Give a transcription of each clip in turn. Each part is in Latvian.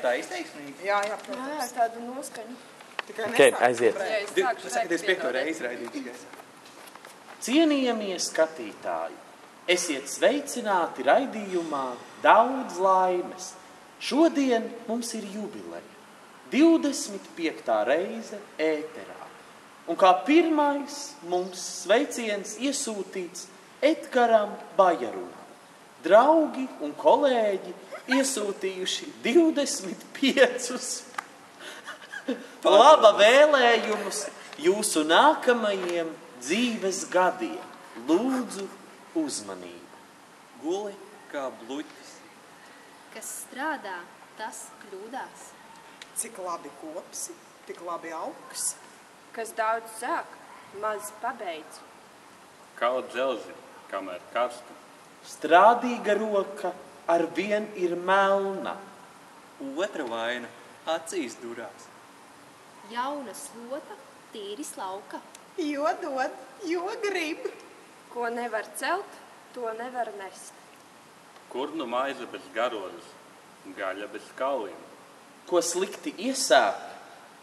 bet tā izteiksmīgi. Jā, protams. Jā, tādu noskaņu. Okay, aiziet. Tu saki 25. reizi raidītājs. Cienījamie skatītāji, esiet sveicināti raidījumā Daudz laimes. Šodien mums ir jubileja, 25. reize ēterā. Un kā pirmais mums sveiciens iesūtīts Edgaram Bajarunam. Draugi un kolēģi iesūtījuši 25 laba vēlējumus jūsu nākamajiem dzīves gadiem. Lūdzu uzmanību. Guli kā bluķis. Kas strādā, tas kļūdās. Cik labi kopsi, tik labi augs. Kas daudz sāk, maz pabeidz. Kaut dzelzi, kamēr karsta. Strādīga roka arvien ir melna. Otra vaina acīs durās. Jauna slota, tīri slauka. Jo dod, jo grib. Ko nevar celt, to nevar nest. Kur nu maize bez garozes, gaļa bez kauliem. Ko slikti iesāk,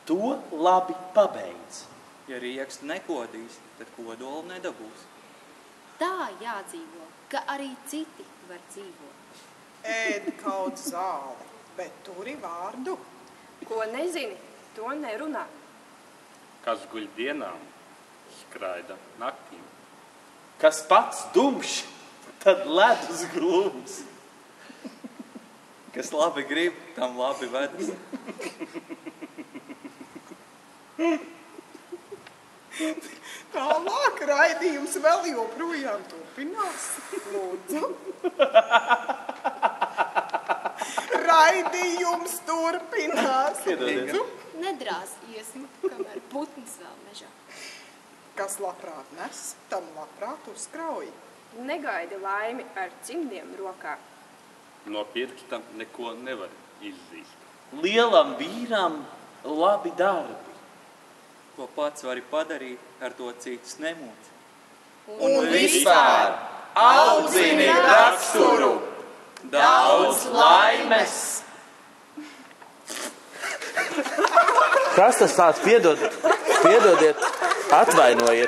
to labi pabeidz. Ja riekstu nekodīs, tad kodolu nedabūs. Tā jādzīvo, ka arī citi var dzīvot. Ēd kaut zāli, bet turi vārdu. Ko nezini, to nerunā. Kas guļ dienām, skraida naktīm. Kas pats dumšs, tad ledus glums. Kas labi grib, tam labi vedas. Tālāk raidījums vēl joprojām turpinās. Lūdzu. Raidījums turpinās. Piedodiet. Nedrās iesmu, kamēr putns vēl mežā. Kas labprāt nes, tam labprāt uzkrauj. Negaidi laimi ar cimdiem rokā. No pirksta neko nevar izzīst. Lielam vīram labi darbi. Ko pats vari padarīt, ar to citus nemūc. Un vispār audzini raksturu. Daudz laimes. Kas tas tāds? Piedodiet, atvainojiet.